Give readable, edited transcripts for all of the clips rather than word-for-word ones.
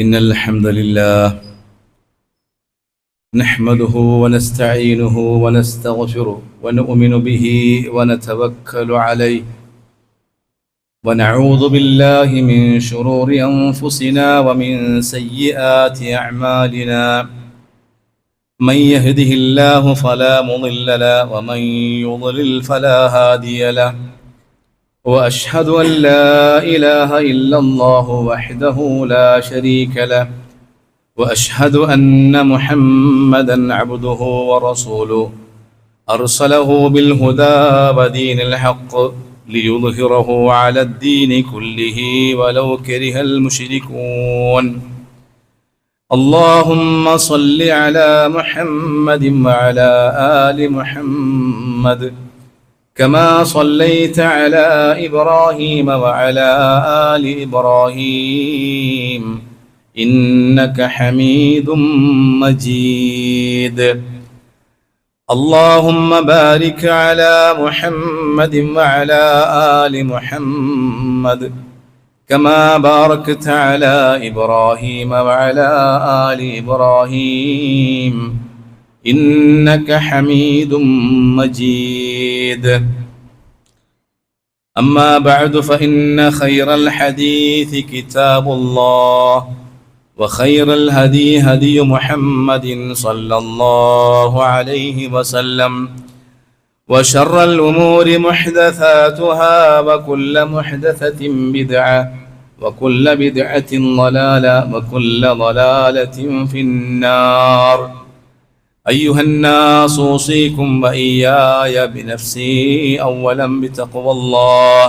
إن الحمد لله نحمده ونستعينه ونستغفره ونؤمن به ونتوكل عليه ونعوذ بالله من شرور أنفسنا ومن سيئات أعمالنا من يهده الله فلا مضل له ومن يضلل فلا هادي له وأشهد أن لا إله إلا الله وحده لا شريك له وأشهد أن محمدا عبده ورسوله أرسله بالهدى ودين الحق ليظهره على الدين كله ولو كره المشركون اللهم صل على محمد وعلى آل محمد كما صليت على إبراهيم وعلى آل إبراهيم إنك حميد مجيد اللهم بارك على محمد وعلى آل محمد كما باركت على إبراهيم وعلى آل إبراهيم إنك حميد مجيد أما بعد فإن خير الحديث كتاب الله وخير الهدي هدي محمد صلى الله عليه وسلم وشر الأمور محدثاتها وكل محدثة بدعة وكل بدعة ضلالة وكل ضلالة في النار أيها الناس أوصيكم وإياي بنفسي أولا بتقوى الله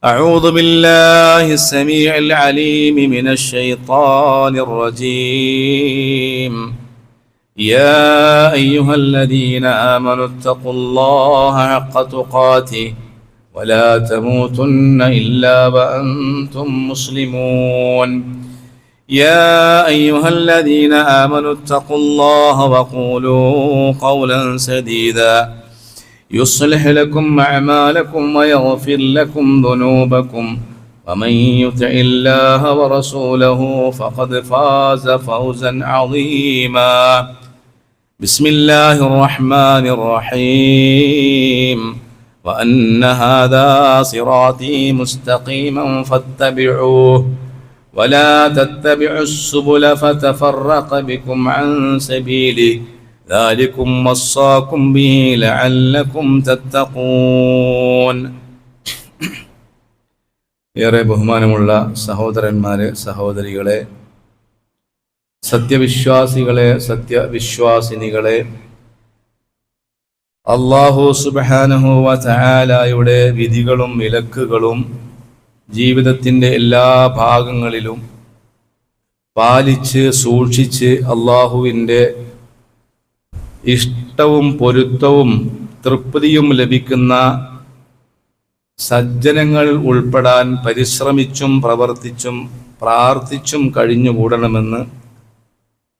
أعوذ بالله السميع العليم من الشيطان الرجيم يا أيها الذين آمنوا اتقوا الله حق تقاته ولا تموتن إلا وأنتم مسلمون يا أيها الذين آمنوا اتقوا الله وقولوا قولا سديدا يصلح لكم أعمالكم ويغفر لكم ذنوبكم ومن يطع الله ورسوله فقد فاز فوزا عظيما بسم الله الرحمن الرحيم وأن هذا صراطي مستقيما فاتبعوه ولا تتبعوا السبل فتفرق بكم عن سبيله ذلكم وصاكم به لعلكم تتقون ഏറെ ബഹുമാനമുള്ള സഹോദരന്മാരെ സഹോദരികളെ സത്യവിശ്വാസികളെ സത്യവിശ്വാസിനികളെ അല്ലാഹു സുബ്ഹാനഹു വ തആലയുടെ വിധികളും വിലക്കുകളും ജീവിതത്തിൻ്റെ എല്ലാ ഭാഗങ്ങളിലും പാലിച്ച് സൂക്ഷിച്ച് അല്ലാഹുവിൻ്റെ ഇഷ്ടവും പൊരുത്തവും തൃപ്തിയും ലഭിക്കുന്ന സജ്ജനങ്ങൾ ഉൾപ്പെടാൻ പരിശ്രമിച്ചും പ്രവർത്തിച്ചും പ്രാർത്ഥിച്ചും കഴിഞ്ഞുകൂടണമെന്ന്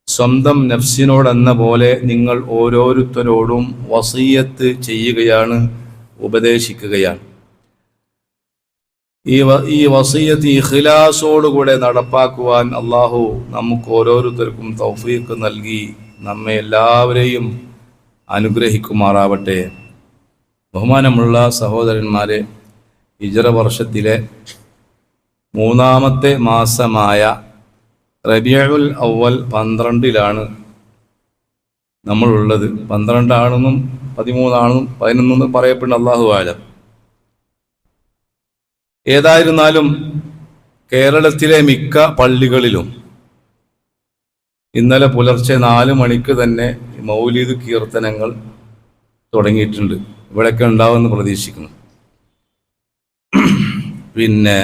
സ്വന്തം നഫ്സിനോടെന്ന പോലെ നിങ്ങൾ ഓരോരുത്തരോടും വസിയ്യത്ത് ചെയ്യുകയാണ്, ഉപദേശിക്കുകയാണ്. ഈ വസിയ്യത്ത് ഇഖ്ലാസോടുകൂടെ നടപ്പാക്കുവാൻ അള്ളാഹു നമുക്ക് ഓരോരുത്തർക്കും തൗഫീഖ് നൽകി നമ്മെ എല്ലാവരെയും അനുഗ്രഹിക്കുമാറാവട്ടെ. ബഹുമാനമുള്ള സഹോദരന്മാരെ, ഹിജ്റ വർഷത്തിലെ മൂന്നാമത്തെ മാസമായ റബീഉൽ അവ്വൽ 12 നമ്മളുള്ളത്. 12 ആണെന്നും 13 ആണെന്നും 11 എന്നും പറയപ്പെടുന്ന അല്ലാഹു ആലം. ഏതായിരുന്നാലും കേരളത്തിലെ മിക്ക പള്ളികളിലും ഇന്നലെ പുലർച്ചെ 4 മണിക്ക് തന്നെ മൗലിദ് കീർത്തനങ്ങൾ തുടങ്ങിയിട്ടുണ്ട്. ഇവിടെയൊക്കെ ഉണ്ടാവുമെന്ന് പ്രതീക്ഷിക്കുന്നു. പിന്നെ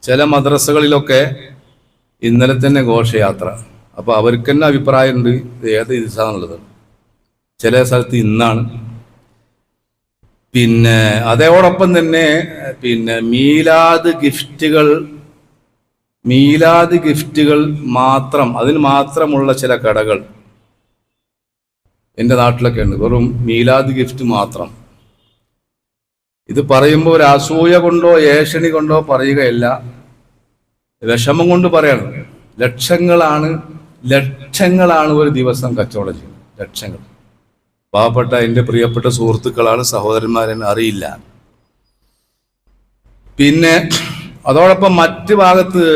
ചില മദ്രസകളിലൊക്കെ ഇന്നലെ തന്നെ ഘോഷയാത്ര. അപ്പോൾ അവർക്ക് തന്നെ അഭിപ്രായമുണ്ട് ഏത് ദിവസമാണുള്ളത്. ചില സ്ഥലത്ത് ഇന്നാണ്. പിന്നെ അതോടൊപ്പം തന്നെ മീലാദ് ഗിഫ്റ്റുകൾ മാത്രം, അതിന് മാത്രമുള്ള ചില കടകൾ എൻ്റെ നാട്ടിലൊക്കെ ഉണ്ട്. വെറും മീലാദ് ഗിഫ്റ്റ് മാത്രം. ഇത് പറയുമ്പോൾ ഒരു അസൂയ കൊണ്ടോ ഏഷണി കൊണ്ടോ പറയുകയല്ല, വിഷമം കൊണ്ട് പറയണം. ലക്ഷങ്ങളാണ് ഒരു ദിവസം കച്ചവടം ചെയ്യുന്നത്. ലക്ഷങ്ങൾ. പാവപ്പെട്ട എൻ്റെ പ്രിയപ്പെട്ട സുഹൃത്തുക്കളാണ്, സഹോദരന്മാരെന്നെ അറിയില്ല. പിന്നെ അതോടൊപ്പം മറ്റ് ഭാഗത്ത്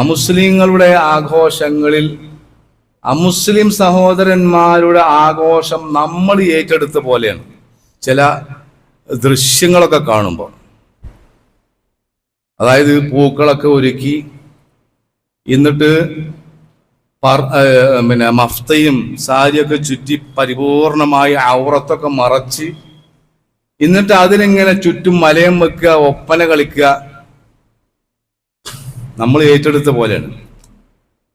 അമുസ്ലിങ്ങളുടെ ആഘോഷങ്ങളിൽ അമുസ്ലിം സഹോദരന്മാരുടെ ആഘോഷം നമ്മൾ ഏറ്റെടുത്ത പോലെയാണ് ചില ദൃശ്യങ്ങളൊക്കെ കാണുമ്പോൾ. അതായത് പൂക്കളൊക്കെ ഒരുക്കി, എന്നിട്ട് മഫ്തയും സാരിയൊക്കെ ചുറ്റി പരിപൂർണമായി ഔറത്തൊക്കെ മറച്ച്, എന്നിട്ട് അതിനിങ്ങനെ ചുറ്റും മലയം വെക്കുക, ഒപ്പന കളിക്കുക, നമ്മൾ ഏറ്റെടുത്ത പോലെയാണ്.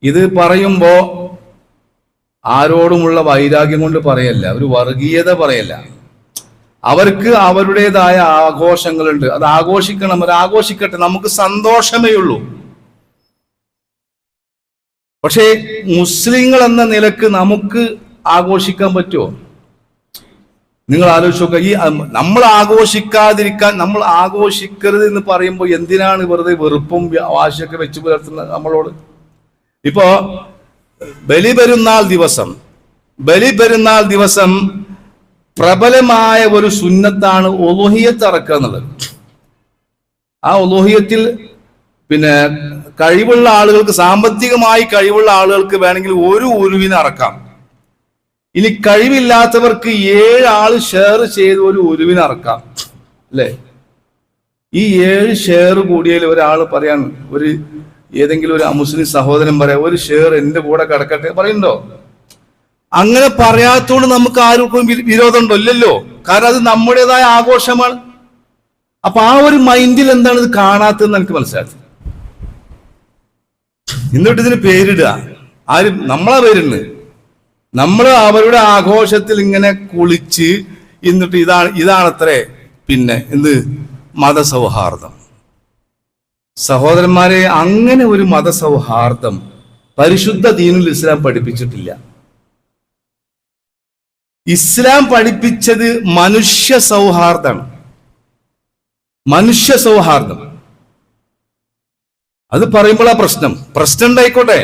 ഇത് പറയുമ്പോ ആരോടുമുള്ള വൈരാഗ്യം കൊണ്ട് പറയല്ല, ഒരു വർഗീയത പറയല്ല. അവർക്ക് അവരുടേതായ ആഘോഷങ്ങളുണ്ട്, അത് ആഘോഷിക്കണം, അത് ആഘോഷിക്കട്ടെ, നമുക്ക് സന്തോഷമേ ഉള്ളൂ. പക്ഷേ മുസ്ലിങ്ങൾ എന്ന നിലക്ക് നമുക്ക് ആഘോഷിക്കാൻ പറ്റുമോ? നിങ്ങൾ ആലോചിച്ച് നോക്കുക. ഈ നമ്മൾ ആഘോഷിക്കാതിരിക്കാൻ, നമ്മൾ ആഘോഷിക്കരുത് എന്ന് പറയുമ്പോൾ എന്തിനാണ് വെറുതെ വെറുപ്പും വാശിയൊക്കെ വെച്ച് പുലർത്തുന്നത് നമ്മളോട്? ഇപ്പോ ബലിപെരുന്നാൾ ദിവസം പ്രബലമായ ഒരു സുന്നത്താണ് ഉളുഹിയത്ത് അറക്കുക എന്നുള്ളത്. ആ ഉളുഹിയത്തിൽ കഴിവുള്ള ആളുകൾക്ക്, സാമ്പത്തികമായി കഴിവുള്ള ആളുകൾക്ക് വേണമെങ്കിൽ ഒരു ഉരുവിനെ അറക്കാം. ഇനി കഴിവില്ലാത്തവർക്ക് 7 ആള് ഷെയർ ചെയ്ത് ഒരു ഉരുവിനെ അറക്കാം, അല്ലേ? ഈ 7 ഷെയർ കൂടിയതിൽ ഒരാൾ പറയാണ്, ഏതെങ്കിലും ഒരു മുസ്ലിം സഹോദരൻ പറയാം, ഒരു ഷെയർ എന്റെ കൂടെ കിടക്കട്ടെ പറയുന്നുണ്ടോ? അങ്ങനെ പറയാത്തോണ്ട് നമുക്ക് ആർക്കും വിരോധമുണ്ടോ? ഇല്ലല്ലോ. കാരണം അത് നമ്മുടേതായ ആഘോഷമാണ്. അപ്പൊ ആ ഒരു മൈൻഡിൽ എന്താണ് ഇത് കാണാത്തതെന്ന് എനിക്ക് മനസ്സിലാക്കി. എന്നിട്ട് ഇതിന് പേരിടുക, നമ്മളാ പേരിടുന്നത്. നമ്മൾ അവരുടെ ആഘോഷത്തിൽ ഇങ്ങനെ കുളിച്ച്, എന്നിട്ട് ഇതാണത്രേ എന്ത് മതസൗഹാർദ്ദം. സഹോദരന്മാരെ, അങ്ങനെ ഒരു മതസൗഹാർദ്ദം പരിശുദ്ധ ദീനുൽ ഇസ്ലാം പഠിപ്പിച്ചിട്ടില്ല. ഇസ്ലാം പഠിപ്പിച്ചത് മനുഷ്യ സൗഹാർദ്ദമാണ്. മനുഷ്യ സൗഹാർദ്ദം. അത് പറയുമ്പോഴാ പ്രശ്നം ഉണ്ടായിക്കോട്ടെ,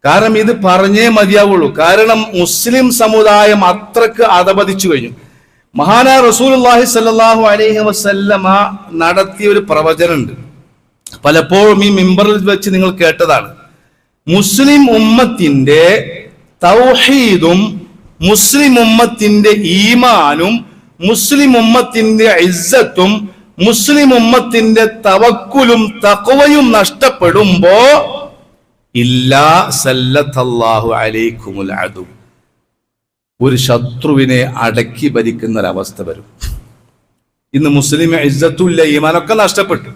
കാരണം ഇത് പറഞ്ഞേ മതിയാവുള്ളൂ. കാരണം മുസ്ലിം സമുദായം അത്രക്ക് അധപതിച്ചു കഴിഞ്ഞു. മഹാനായ റസൂലുള്ളാഹി സ്വല്ലല്ലാഹു അലൈഹി വസല്ലമ നടത്തിയ ഒരു പ്രവചനമുണ്ട്, പലപ്പോഴും ഈ മിമ്പറിൽ വെച്ച് നിങ്ങൾ കേട്ടതാണ്. മുസ്ലിം ഉമ്മത്തിന്റെ തൗഹീദും മുസ്ലിം ഉമ്മത്തിന്റെ ഈമാനും മുസ്ലിം ഉമ്മത്തിന്റെ ഇസ്സത്തും മുസ്ലിം ഉമ്മത്തിന്റെ തവക്കുലും തഖ്വയും നഷ്ടപ്പെടുമ്പോ ഇല്ലാ സല്ലത്തല്ലാഹു അലൈക്കുമുൽ അദു, ഒരു ശത്രുവിനെ അടക്കി ഭരിക്കുന്ന ഒരവസ്ഥ വരും. ഇന്ന് മുസ്ലിം ഇസ്സത്തുല്ല, ഈമാനൊക്കെ നഷ്ടപ്പെട്ടു.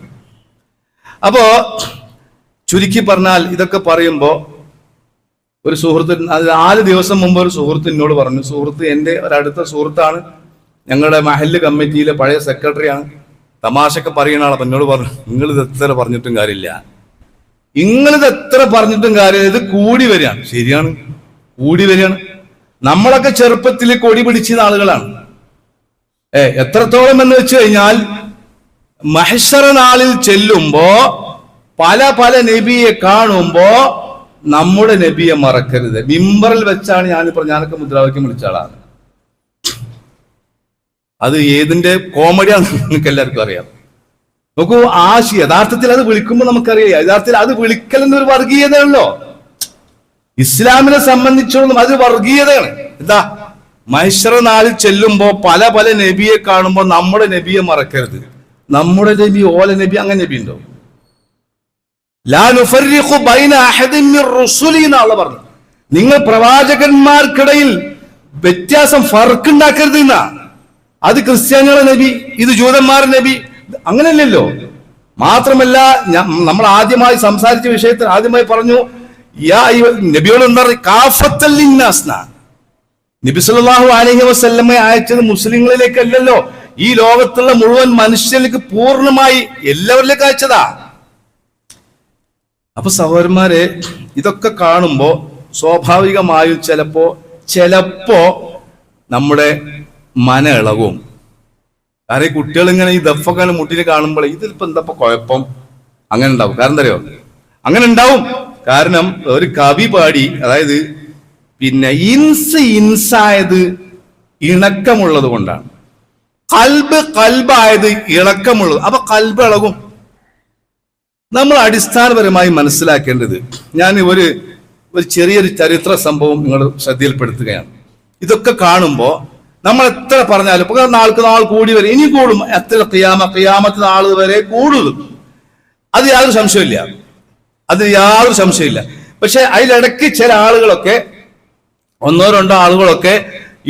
അപ്പോ ചുരുക്കി പറഞ്ഞാൽ, ഇതൊക്കെ പറയുമ്പോ ഒരു സുഹൃത്ത് 4 ദിവസം മുമ്പ് ഒരു സുഹൃത്ത് എന്നോട് പറഞ്ഞു, സുഹൃത്ത് എൻ്റെ ഒരടുത്ത സുഹൃത്താണ്, ഞങ്ങളുടെ മഹല്ല് കമ്മിറ്റിയിലെ പഴയ സെക്രട്ടറിയാണ്, തമാശയൊക്കെ പറയുന്ന ആളെ. എന്നോട് പറഞ്ഞു, നിങ്ങളിത് എത്ര പറഞ്ഞിട്ടും കാര്യമില്ല, ഇത് കൂടി വരികയാണ്. ശരിയാണ്, കൂടി വരികയാണ്. നമ്മളൊക്കെ ചെറുപ്പത്തിൽ കൊടി പിടിച്ച ആളുകളാണ്. എത്രത്തോളം എന്ന് വെച്ച് കഴിഞ്ഞാൽ, മഹ്ശറ നാളിൽ ചെല്ലുമ്പോ പല നബിയെ കാണുമ്പോ നമ്മുടെ നബിയെ മറക്കരുത്. മിമ്പറിൽ വെച്ചാണ് ഞാനൊക്കെ മുദ്രാവാക്യം വിളിച്ച ആളാണ്. അത് ഏതിന്റെ കോമഡിയാണെന്ന് നിങ്ങൾക്ക് എല്ലാവർക്കും അറിയാം. നോക്കൂ, യഥാർത്ഥത്തിൽ അത് വിളിക്കുമ്പോൾ നമുക്കറിയാം, യഥാർത്ഥത്തിൽ അത് വിളിക്കൽ എന്നൊരു വർഗീയതയാണല്ലോ. ഇസ്ലാമിനെ സംബന്ധിച്ചോളം അത് വർഗീയതയാണ്. എന്താ? മഹ്ശറ നാളിൽ ചെല്ലുമ്പോ പല നബിയെ കാണുമ്പോൾ നമ്മുടെ നബിയെ മറക്കരുത്. നമ്മുടെ നബി, ഓല നബി, അങ്ങനെ നബി ഉണ്ടോ? ലാ നുഫർരിഖു ബൈന അഹദിൻ മിർ റുസുലി എന്നാണ് പറഞ്ഞത്. നിങ്ങൾ പ്രവാചകന്മാർക്കിടയിൽ വ്യത്യാസം, ഫർക്ക് ഉണ്ടാക്കരുത് എന്നാ. അത് ക്രിസ്ത്യാനികളുടെ നബി, ഇത് ജൂതന്മാരുടെ നബി, അങ്ങനെയല്ലല്ലോ. മാത്രമല്ല, നമ്മൾ ആദ്യമായി സംസാരിച്ച വിഷയത്തിൽ ആദ്യമായി പറഞ്ഞു, നബിയോട് എന്താ പറയുക, കാഫത്തൽ ലിന്നാസ്. നബി സല്ലല്ലാഹു അലൈഹി വസല്ലമയെ അയച്ചത് മുസ്ലിങ്ങളിലേക്കല്ലല്ലോ, ഈ ലോകത്തുള്ള മുഴുവൻ മനുഷ്യർക്ക് പൂർണ്ണമായി എല്ലാവരിലേക്ക് അയച്ചതാ. അപ്പൊ സഹോദരന്മാരെ, ഇതൊക്കെ കാണുമ്പോ സ്വാഭാവികമായും ചിലപ്പോ നമ്മുടെ മന ഇളകും. കാരണം ഈ കുട്ടികൾ ഇങ്ങനെ ഈ ദഫൊക്കെ മുട്ടിന് കാണുമ്പോൾ ഇതിലിപ്പോ എന്താ കുഴപ്പം, അങ്ങനെ ഉണ്ടാവും. കാരണം എന്തറിയോ, അങ്ങനെ ഉണ്ടാവും. കാരണം ഒരു കവി പാടി, അതായത് പിന്നെ ഇൻസായത് ഇണക്കമുള്ളത് കൊണ്ടാണ്, കൽബായത് ഇളക്കമുള്ളത്. അപ്പൊ കൽബ് ഇളകും. നമ്മൾ അടിസ്ഥാനപരമായി മനസ്സിലാക്കേണ്ടത്, ഞാൻ ഒരു ചെറിയൊരു ചരിത്ര സംഭവം നിങ്ങൾ ശ്രദ്ധയിൽപ്പെടുത്തുകയാണ്. ഇതൊക്കെ കാണുമ്പോൾ നമ്മൾ എത്ര പറഞ്ഞാലും ഇപ്പൊ നാൾക്ക് നാൾ കൂടി വരും, ഇനി കൂടും, എത്ര ഖിയാമത്ത് നാൾ വരെ കൂടും, അത് യാതൊരു സംശയമില്ല. പക്ഷെ അതിലിടയ്ക്ക് ചില ആളുകളൊക്കെ, ഒന്നോ രണ്ടോ ആളുകളൊക്കെ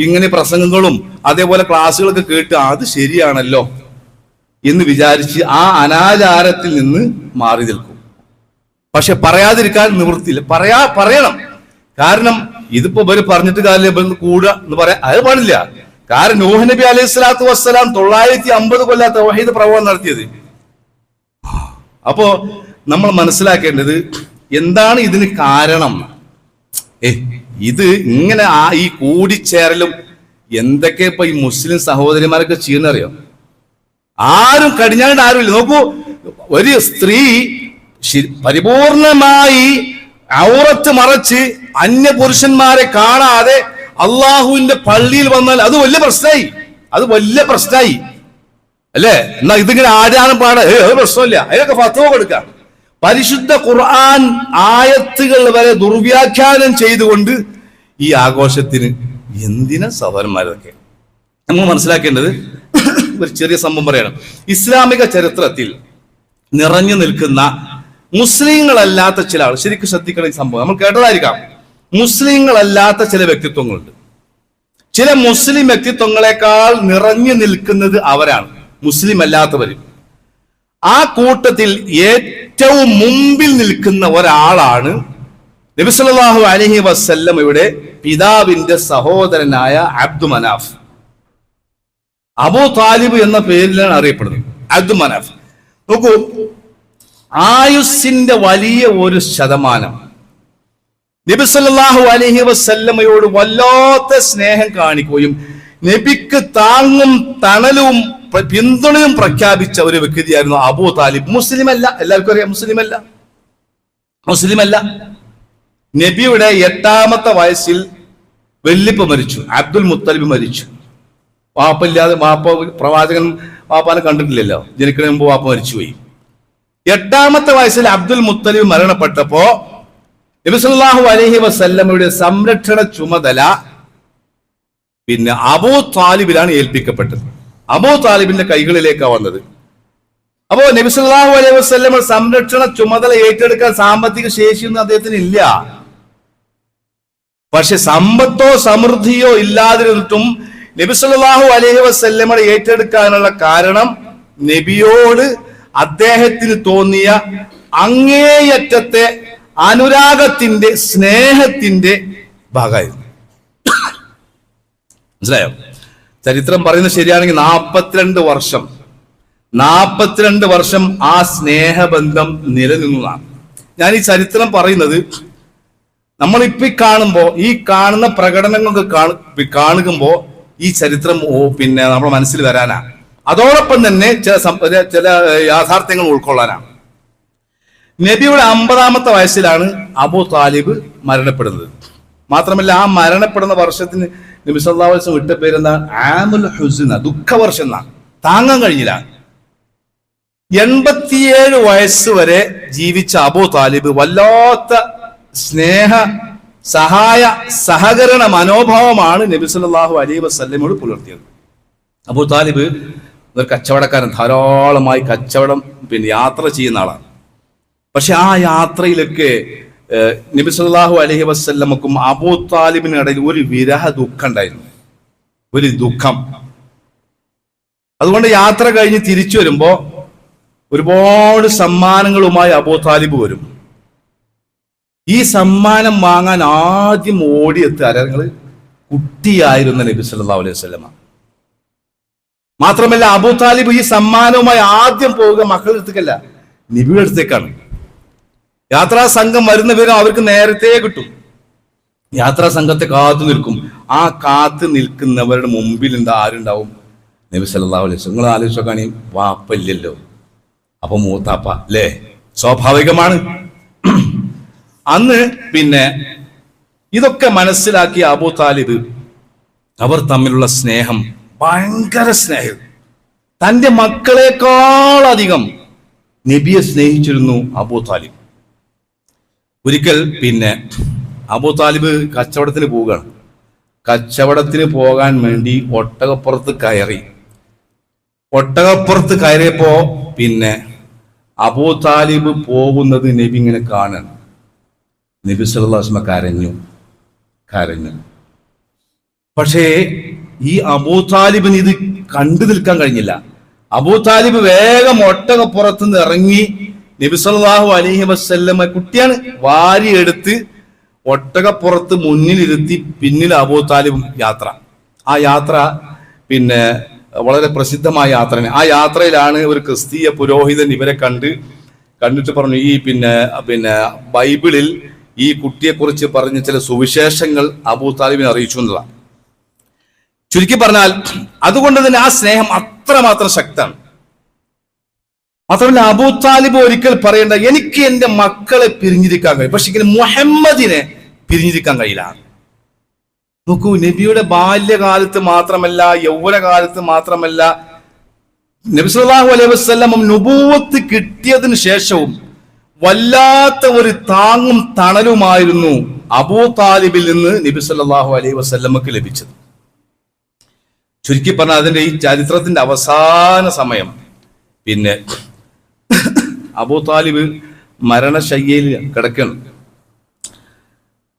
ഇങ്ങനെ പ്രസംഗങ്ങളും അതേപോലെ ക്ലാസ്സുകളൊക്കെ കേട്ട് അത് ശരിയാണല്ലോ എന്ന് വിചാരിച്ച് ആ അനാചാരത്തിൽ നിന്ന് മാറി നിൽക്കും. പക്ഷെ പറയാതിരിക്കാൻ നിവൃത്തിയില്ല, പറയണം. കാരണം ഇതിപ്പോ ഇവര് പറഞ്ഞിട്ട് കാര്യം കൂടുക എന്ന് പറയാൻ അത് പാടില്ല. കാരണം നൂഹ് നബി അലൈഹി സ്വലാത്തു വസ്സലാം 950 കൊല്ലം തൗഹീദ് പ്രവർത്തനം നടത്തിയത്. അപ്പോ നമ്മൾ മനസ്സിലാക്കേണ്ടത് എന്താണ് ഇതിന് കാരണം. ഇത് ഇങ്ങനെ ഈ കൂടിച്ചേരലും എന്തൊക്കെ ഇപ്പൊ ഈ മുസ്ലിം സഹോദരിമാരൊക്കെ ചെയ്യുന്നറിയോ? ആരും കടിഞ്ഞാണ്ട് ആരുമില്ല. നോക്കൂ, ഒരു സ്ത്രീ പരിപൂർണമായി ഔറത്ത് മറച്ച് അന്യ പുരുഷന്മാരെ കാണാതെ അള്ളാഹുവിന്റെ പള്ളിയിൽ വന്നാൽ അത് വലിയ പ്രശ്നമായി, അല്ലേ? എന്നാ ഇതിങ്ങനെ ആചാരം അത് പ്രശ്നമില്ല, അതിനൊക്കെ ഫത്വ കൊടുക്കാം. പരിശുദ്ധ ഖുർആൻ ആയത്തുകൾ വരെ ദുർവ്യാഖ്യാനം ചെയ്തുകൊണ്ട് ഈ ആഘോഷത്തിന് എന്തിനാ സഹോദരന്മാരൊക്കെ? നമ്മൾ മനസ്സിലാക്കേണ്ടത് ഒരു ചെറിയ സംഭവം പറയണം. ഇസ്ലാമിക ചരിത്രത്തിൽ നിറഞ്ഞു നിൽക്കുന്ന മുസ്ലിങ്ങളല്ലാത്ത ചില ആൾ, ശരിക്കും ശ്രദ്ധിക്കണം ഈ സംഭവം, നമ്മൾ കേട്ടതായിരിക്കാം. മുസ്ലിങ്ങളല്ലാത്ത ചില വ്യക്തിത്വങ്ങളുണ്ട്. ചില മുസ്ലിം വ്യക്തിത്വങ്ങളെക്കാൾ നിറഞ്ഞു നിൽക്കുന്നത് അവരാണ്, മുസ്ലിം അല്ലാത്തവർ. ആ കൂട്ടത്തിൽ ഏറ്റവും മുമ്പിൽ നിൽക്കുന്ന ഒരാളാണ് നബി സല്ലല്ലാഹു അലൈഹി വസല്ലമയുടെ പിതാവിന്റെ സഹോദരനായ അബ്ദു മനാഫ്. അബൂ താലിബ് എന്ന പേരിലാണ് അറിയപ്പെടുന്നത്. അബ്ദു മനാഫ്. നോക്കൂ, ആയുസ്സിന്റെ വലിയ ഒരു ശതമാനം നബി സല്ലല്ലാഹു അലൈഹി വസല്ലമയോട് വല്ലാത്ത സ്നേഹം കാണിക്കുകയും നബിക്ക് താങ്ങും തണലും പിന്തുണയും പ്രഖ്യാപിച്ച ഒരു വ്യക്തിയായിരുന്നു അബൂ താലിബ്. മുസ്ലിമല്ല, എല്ലാവർക്കും അറിയാം, മുസ്ലിമല്ല. നബിയുടെ 8ാമത്തെ വയസ്സിൽ വല്യപ്പ മരിച്ചു, അബ്ദുൽ മുത്തലിബ് മരിച്ചു. വാപ്പയില്ലാതെ, പ്രവാചകൻ വാപ്പാനെ കണ്ടിട്ടില്ലല്ലോ, ജനിക്കുന്നതിന് മുമ്പ് വാപ്പ മരിച്ചുപോയി. 8ാമത്തെ വയസ്സിൽ അബ്ദുൽ മുത്തലിബ് മരണപ്പെട്ടപ്പോ നബി സല്ലല്ലാഹു അലൈഹി വസല്ലമയുടെ സംരക്ഷണ ചുമതല പിന്നെ അബൂ താലിബിലാണ് ഏൽപ്പിക്കപ്പെട്ടത്. അബൂ താലിബിന്റെ കൈകളിലേക്കാണ് വന്നത്. അപ്പോ നബി സല്ലല്ലാഹു അലൈഹി വസല്ലമ സംരക്ഷണ ചുമതല ഏറ്റെടുക്കാൻ സാമ്പത്തിക ശേഷിയൊന്നും അദ്ദേഹത്തിന് ഇല്ല. പക്ഷെ സമ്പത്തോ സമൃദ്ധിയോ ഇല്ലാതിരുന്നിട്ടും നബി സല്ലല്ലാഹു അലൈഹി വസല്ലമ ഏറ്റെടുക്കാനുള്ള കാരണം നബിയോട് അദ്ദേഹത്തിന് തോന്നിയ അങ്ങേയറ്റത്തെ അനുരാഗത്തിന്റെ, സ്നേഹത്തിന്റെ ഭാഗമായിരുന്നു. മനസ്സിലായോ? ചരിത്രം പറയുന്നത് ശരിയാണെങ്കിൽ 42 വർഷം ആ സ്നേഹബന്ധം നിലനിന്നതാണ്. ഞാൻ ഈ ചരിത്രം പറയുന്നത് നമ്മളിപ്പോ ഈ കാണുന്ന പ്രകടനങ്ങളൊക്കെ കാണുമ്പോ ഈ ചരിത്രം പിന്നെ നമ്മുടെ മനസ്സിൽ വരാനാണ്. അതോടൊപ്പം തന്നെ ചില യാഥാർത്ഥ്യങ്ങൾ ഉൾക്കൊള്ളാനാണ്. നബിയുടെ 50ാമത്തെ വയസ്സിലാണ് അബൂ താലിബ് മരണപ്പെടുന്നത്. മാത്രമല്ല, ആ മരണപ്പെടുന്ന വർഷത്തിന് നബി സല്ലല്ലാഹു അലൈഹി വസല്ലം ഇട്ട പേരെന്താ? ആമുൽ ഹുസ്ന, ദുഃഖവർഷം എന്നാണ്. താങ്ങാൻ കഴിഞ്ഞില്ല. 87 വയസ്സ് വരെ ജീവിച്ച അബൂ താലിബ് വല്ലാത്ത സ്നേഹ, സഹായ, സഹകരണ മനോഭാവമാണ് നബി സല്ലല്ലാഹു അലൈഹി വസല്ലമയോട് പുലർത്തിയത്. അബൂ താലിബ് ഒരു കച്ചവടക്കാരൻ, ധാരാളമായി കച്ചവടം യാത്ര ചെയ്യുന്ന ആളാണ്. പക്ഷെ ആ യാത്രയിലൊക്കെ നബി സല്ലല്ലാഹു അലൈഹി വസല്ലമക്കും അബൂ താലിബിനും ഇടയിൽ ഒരു വിരഹ ദുഃഖം ഉണ്ടായിരുന്നു, ഒരു ദുഃഖം. അതുകൊണ്ട് യാത്ര കഴിഞ്ഞ് തിരിച്ചു വരുമ്പോ ഒരുപാട് സമ്മാനങ്ങളുമായി അബൂ താലിബ് വരും. ഈ സമ്മാനം വാങ്ങാൻ ആദ്യം ഓടിയെത്തുക ആരാ? കുട്ടിയായിരുന്ന നബി സല്ലല്ലാഹു അലൈഹി വസല്ലമ. മാത്രമല്ല, അബൂ താലിബ് ഈ സമ്മാനവുമായി ആദ്യം പോവുക മക്കളുടെ അടുത്തേക്കല്ല, നബിയുടെ അടുത്തേക്കാണ്. യാത്രാ സംഘം വരുന്നവരും അവർക്ക് നേരത്തെ കിട്ടും. യാത്രാ സംഘത്തെ കാത്തു നിൽക്കും. ആ കാത്തു നിൽക്കുന്നവരുടെ മുമ്പിൽ ആരുണ്ടാവും? നബി സല്ലല്ലാഹു അലൈഹി വസല്ലം. നിങ്ങൾ ആലോചിച്ചോക്കാണെങ്കിൽ വാപ്പയില്ലല്ലോ, അപ്പൊ മൂത്താപ്പ അല്ലേ? സ്വാഭാവികമാണ്. അന്ന് പിന്നെ ഇതൊക്കെ മനസ്സിലാക്കിയ അബൂ താലിബ് അവർ തമ്മിലുള്ള സ്നേഹം ഭയങ്കര സ്നേഹം, തന്റെ മക്കളെക്കാളധികം നബിയെ സ്നേഹിച്ചിരുന്നു അബൂ താലിബ്. ഒരിക്കൽ പിന്നെ അബൂ താലിബ് കച്ചവടത്തിന് പോവുകയാണ്. കച്ചവടത്തിന് പോകാൻ വേണ്ടി ഒട്ടകപ്പുറത്ത് കയറിയപ്പോ പിന്നെ അബൂ താലിബ് പോകുന്നത് നബി ഇങ്ങനെ കാണാൻ. നബി സല്ലല്ലാഹു അലൈഹി വസല്ലം കരഞ്ഞു. പക്ഷേ ഈ അബൂ താലിബിന് ഇത് കണ്ടു നിൽക്കാൻ കഴിഞ്ഞില്ല. അബൂ താലിബ് വേഗം ഒട്ടകപ്പുറത്ത് നിന്ന് ഇറങ്ങി നബി സല്ലല്ലാഹു അലൈഹി വസല്ലം കുട്ടിയാണ് വാരിയെടുത്ത് ഒട്ടകപ്പുറത്ത് മുന്നിലിരുത്തി പിന്നിൽ അബൂ താലിബും യാത്ര. ആ യാത്ര പിന്നെ വളരെ പ്രസിദ്ധമായ യാത്രയാണ്. ആ യാത്രയിലാണ് ഒരു ക്രിസ്തീയ പുരോഹിതൻ ഇവരെ കണ്ടിട്ട് പറഞ്ഞു, ഈ പിന്നെ ബൈബിളിൽ ഈ കുട്ടിയെക്കുറിച്ച് പറഞ്ഞ ചില സുവിശേഷങ്ങൾ അബൂ താലിബിനെ അറിയിച്ചു എന്നതാണ്. ചുരുക്കി പറഞ്ഞാൽ അതുകൊണ്ട് തന്നെ ആ സ്നേഹം അത്രമാത്രം ശക്തമാണ്. മാത്രമല്ല അബൂ താലിബ് ഒരിക്കൽ പറയേണ്ട, എനിക്ക് എന്റെ മക്കളെ പിരിഞ്ഞിരിക്കാൻ കഴിയും, പക്ഷെ ഇങ്ങനെ മുഹമ്മദിനെ പിരിഞ്ഞിരിക്കാൻ കഴിയില്ല. നോക്കൂ, നബിയുടെ ബാല്യകാലത്ത് മാത്രമല്ല, യൗവനകാലത്ത് മാത്രമല്ല, നബി സല്ലല്ലാഹു അലൈഹി വസല്ലം നുബുവത്ത് കിട്ടിയതിന് ശേഷവും വല്ലാത്ത ഒരു താങ്ങും തണലുമായിരുന്നു അബൂ താലിബിൽ നിന്ന് നബി സല്ലല്ലാഹു അലൈഹി വസല്ലമക്ക് ലഭിച്ചത്. ചുരുക്കി പറഞ്ഞാൽ അതിന്റെ ഈ ചരിത്രത്തിന്റെ അവസാന സമയം പിന്നെ അബൂ താലിബ് മരണശയ്യയിൽ കിടക്കണം.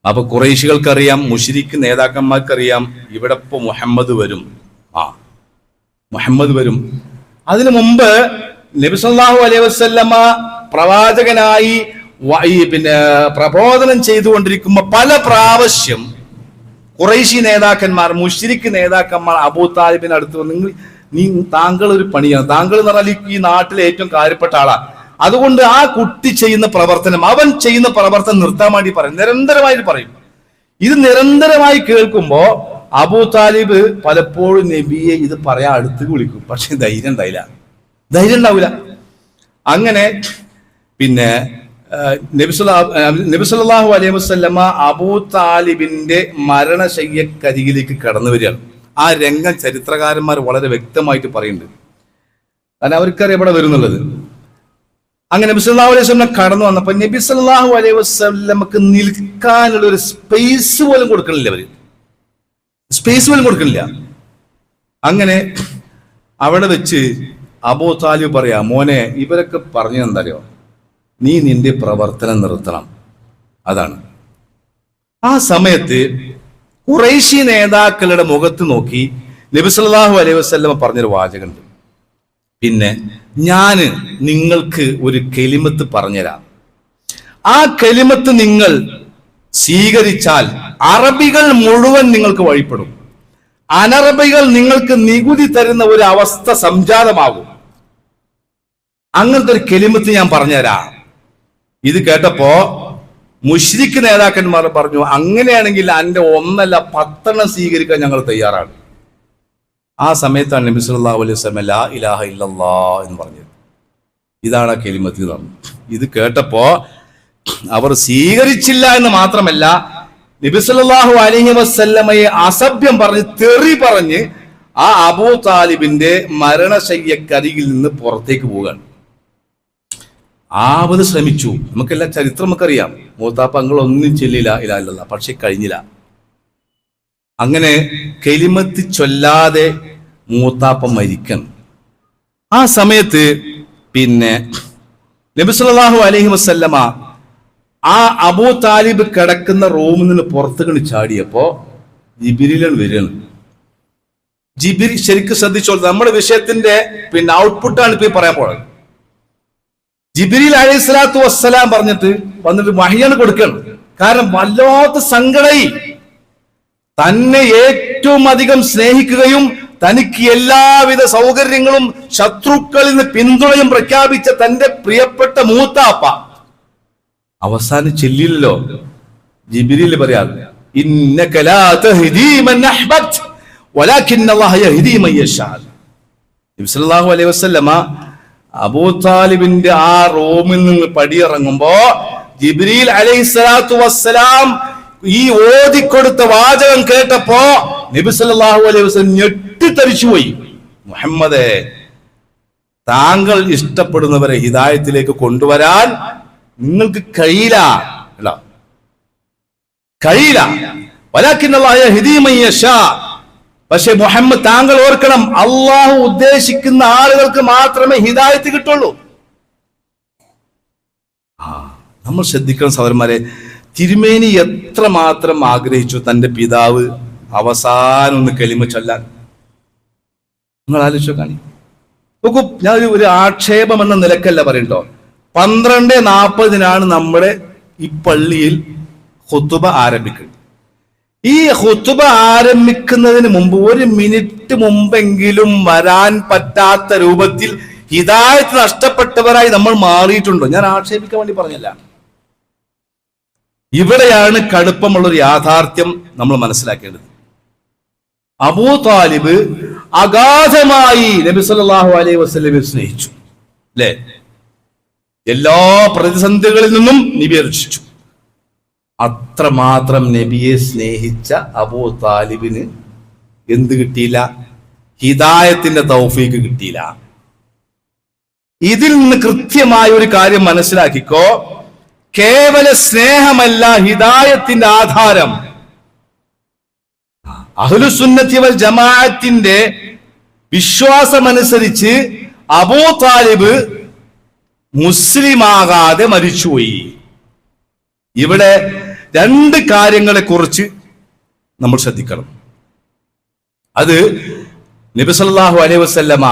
അപ്പൊ ഖുറൈശികൾക്കറിയാം, മുശ്രിക്ക് നേതാക്കന്മാർക്കറിയാം, ഇവിടെ ഇപ്പൊ മുഹമ്മദ് വരും. അതിനു മുമ്പ് നബി സല്ലല്ലാഹു അലൈഹി വസല്ലമ പ്രവാചകനായി പിന്നെ പ്രബോധനം ചെയ്തുകൊണ്ടിരിക്കുമ്പോ പല പ്രാവശ്യം ഖുറൈശി നേതാക്കന്മാർ, മുശ്രിക്ക് നേതാക്കന്മാർ അബൂ താലിബിന് അടുത്ത് വന്ന്, താങ്കൾ ഒരു പണിയാണ്, താങ്കൾ എന്ന് പറഞ്ഞാൽ ഈ നാട്ടിലെ ഏറ്റവും കാര്യപ്പെട്ട ആളാണ്, അതുകൊണ്ട് ആ കുട്ടി ചെയ്യുന്ന പ്രവർത്തനം, അവൻ ചെയ്യുന്ന പ്രവർത്തനം നിർത്താൻ വേണ്ടി പറയും, നിരന്തരമായിട്ട് പറയും. ഇത് നിരന്തരമായി കേൾക്കുമ്പോ അബൂ താലിബ് പലപ്പോഴും നബിയെ ഇത് പറയാൻ അടുത്തേക്ക് വിളിക്കും, പക്ഷെ ധൈര്യം ഉണ്ടാവില്ല. അങ്ങനെ പിന്നെ നബി സല്ലല്ലാഹു അലൈഹി വസല്ലമ അബൂ താലിബിന്റെ മരണശയ്യക്കരികിലേക്ക് കടന്നു വരികയാണ്. ആ രംഗം ചരിത്രകാരന്മാർ വളരെ വ്യക്തമായിട്ട് പറയുന്നുണ്ട്, കാരണം അവർക്കറിയാം ഇവിടെ വരുന്നുള്ളത്. അങ്ങനെ നബി സല്ലല്ലാഹു അലൈഹി വസല്ലം കടന്നു വന്നപ്പോ നബി സല്ലല്ലാഹു അലൈഹി വസല്ലമക്ക് നിൽക്കാനുള്ള ഒരു സ്പേസ് പോലും കൊടുക്കണില്ല. അങ്ങനെ അവിടെ വെച്ച് അബൂ താലിബ് പറയാ, മോനെ, ഇവരൊക്കെ പറഞ്ഞു എന്തറിയോ, നീ നിന്റെ പ്രവർത്തനം നിർത്തണം. അതാണ് ആ സമയത്ത് ഖുറൈശി നേതാക്കളുടെ മുഖത്ത് നോക്കി നബി സല്ലല്ലാഹു അലൈഹി വസല്ലം പറഞ്ഞൊരു വാചകമുണ്ട്, പിന്നെ ഞാന് നിങ്ങൾക്ക് ഒരു കെലിമത്ത് പറഞ്ഞുതരാം, ആ കെലിമത്ത് നിങ്ങൾ സ്വീകരിച്ചാൽ അറബികൾ മുഴുവൻ നിങ്ങൾക്ക് വഴിപ്പെടും, അനറബികൾ നിങ്ങൾക്ക് നികുതി തരുന്ന ഒരു അവസ്ഥ സംജാതമാകും. അങ്ങനത്തെ ഒരു കെലിമത്ത് ഞാൻ പറഞ്ഞുതരാം. ഇത് കേട്ടപ്പോ മുശ്രിക്ക് നേതാക്കന്മാർ പറഞ്ഞു, അങ്ങനെയാണെങ്കിൽ അന്റെ 1 10 സ്വീകരിക്കാൻ ഞങ്ങൾ തയ്യാറാണ്. ആ സമയത്താണ് നബി സല്ലല്ലാഹു അലൈഹി വസല്ലം ലാ ഇലാഹ ഇല്ലല്ലാഹ് എന്ന് പറഞ്ഞത്. ഇതാണ് ആ കെലിമത്ത് എന്ന് പറഞ്ഞു. ഇത് കേട്ടപ്പോ അവർ സ്വീകരിച്ചില്ല എന്ന് മാത്രമല്ല, നബി സല്ലല്ലാഹു അലൈഹി വസല്ലമയെ അസഭ്യം പറഞ്ഞ്, തെറി പറഞ്ഞ് ആ അബൂ താലിബിന്റെ മരണശയ്യക്കരികിൽ നിന്ന് പുറത്തേക്ക് പോവുകയാണ്. ആവത് ശ്രമിച്ചു, നമുക്കെല്ലാം ചരിത്രം നമുക്കറിയാം, മൂത്താപ്പ ഒന്നും ചൊല്ലില്ല ഇലാഹ ഇല്ലല്ലാഹ്, പക്ഷെ കഴിഞ്ഞില്ല. അങ്ങനെ കെലിമത്ത് ചൊല്ലാതെ മൂത്താപ്പ മരിക്കണം. ആ സമയത്ത് പിന്നെ നബി സല്ലല്ലാഹു അലൈഹി വസല്ലമ ആ അബൂ താലിബ് കിടക്കുന്ന റൂമിൽ നിന്ന് പുറത്തേക്ക് ചാടിയപ്പോ ജിബ്രീൽ വരികയാണ്. ജിബ്രീൽ ശരിക്കും ശ്രദ്ധിച്ചോളൂ, നമ്മുടെ വിഷയത്തിന്റെ പിന്നെ ഔട്ട്പുട്ടാണ് ഇപ്പൊ പറയാൻ പോണത്. ജിബ്രീൽ അലൈഹിസ്സലാത്തു വസ്സലാം വന്നിട്ട് വഹ്യാണ് കൊടുക്കണം. കാരണം വല്ലാത്ത സങ്കടായി, തന്നെ ഏറ്റവും അധികം സ്നേഹിക്കുകയും തനിക്ക് എല്ലാവിധ സൗകര്യങ്ങളും ശത്രുക്കളിൽ നിന്ന് പിന്തുണയും പ്രഖ്യാപിച്ച തന്റെ പ്രിയപ്പെട്ട മൂത്താപ്പ അവസാനം ചെല്ലില്ലല്ലോ. ജിബ്രീൽ പറയാ, ഇന്നക ലാ തഹ്ദീ മൻ അഹ്ബബ്ത വലാകിന്ന അല്ലാഹ യഹ്ദീ മൻ യശാ. നബി സല്ലല്ലാഹു അലൈഹി വസല്ലമ അബൂ താലിബിന്റെ ആ റൂമിൽ നിന്ന് പടിയിറങ്ങുമ്പോ ജിബ്രീൽ അലൈഹിസ്സലാത്തു വസ്സലാം ഈ ഓതിക്കൊടുത്ത വാചകം കേട്ടപ്പോ നബി സല്ലല്ലാഹു അലൈഹി വസല്ലം ഞെട്ടിത്തരിച്ചുപോയി. മുഹമ്മദേ, താങ്കൾ ഇഷ്ടപ്പെടുന്നവരെ ഹിദായത്തിലേക്ക് കൊണ്ടുവരാൻ നിങ്ങൾക്ക് കഴിയില്ല. വലാകിന്നല്ലാഹ യഹ്ദീ മൻ യശാ. പക്ഷേ മുഹമ്മദ്, താങ്കൾ ഓർക്കണം, അള്ളാഹു ഉദ്ദേശിക്കുന്ന ആളുകൾക്ക് മാത്രമേ ഹിദായത്ത് കിട്ടുള്ളൂ. നമ്മൾ ശ്രദ്ധിക്കണം സഹോദരന്മാരെ, തിരുമേനി എത്രമാത്രം ആഗ്രഹിച്ചു തന്റെ പിതാവ് അവസാനം ഒന്ന് കലിമ ചൊല്ലാൻ. നിങ്ങൾ ആലോചിച്ചോ കാണി. നോക്കൂ, ഞാൻ ഒരു ആക്ഷേപം എന്ന നിലക്കല്ല പറയട്ടോ. 12:40 നമ്മുടെ ഈ പള്ളിയിൽ ഖുതുബ ആരംഭിക്കുന്നത്. ഈ ഖുതുബ ആരംഭിക്കുന്നതിന് മുമ്പ് 1 മിനിറ്റ് മുമ്പെങ്കിലും വരാൻ പറ്റാത്ത രൂപത്തിൽ ഹിദായത്ത് നഷ്ടപ്പെട്ടവരായി നമ്മൾ മാറിയിട്ടുണ്ടോ? ഞാൻ ആക്ഷേപിക്കാൻ വേണ്ടി പറഞ്ഞല്ല. ഇവിടെയാണ് കടുപ്പമുള്ളൊരു യാഥാർത്ഥ്യം നമ്മൾ മനസ്സിലാക്കേണ്ടത്. അബൂ താലിബ് അഗാധമായി നബി സല്ലല്ലാഹു അലൈഹി വസല്ലമയെ സ്നേഹിച്ചു, അല്ലേ? എല്ലാ പ്രതിസന്ധികളിൽ നിന്നും നബിയെ രക്ഷിച്ചു. അത്രമാത്രം നബിയെ സ്നേഹിച്ച അബൂ താലിബിന് എന്ത് കിട്ടിയില്ല? ഹിദായത്തിന്റെ തൗഫീക്ക് കിട്ടിയില്ല. ഇതിൽ നിന്ന് കൃത്യമായ ഒരു കാര്യം മനസ്സിലാക്കിക്കോ. കേവല സ്നേഹമല്ല ഹിദായത്തിന്റെ ആധാരം. അഹ്ലുസുന്നത്തി വൽ ജമാഅത്തിന്റെ വിശ്വാസമനുസരിച്ച് അബൂ താലിബ് മുസ്ലിമാകാതെ മരിച്ചുപോയി. ഇവിടെ 2 കാര്യങ്ങളെ കുറിച്ച് നമ്മൾ ശ്രദ്ധിക്കണം. അത് നബി സല്ലല്ലാഹു അലൈഹി വസല്ലമ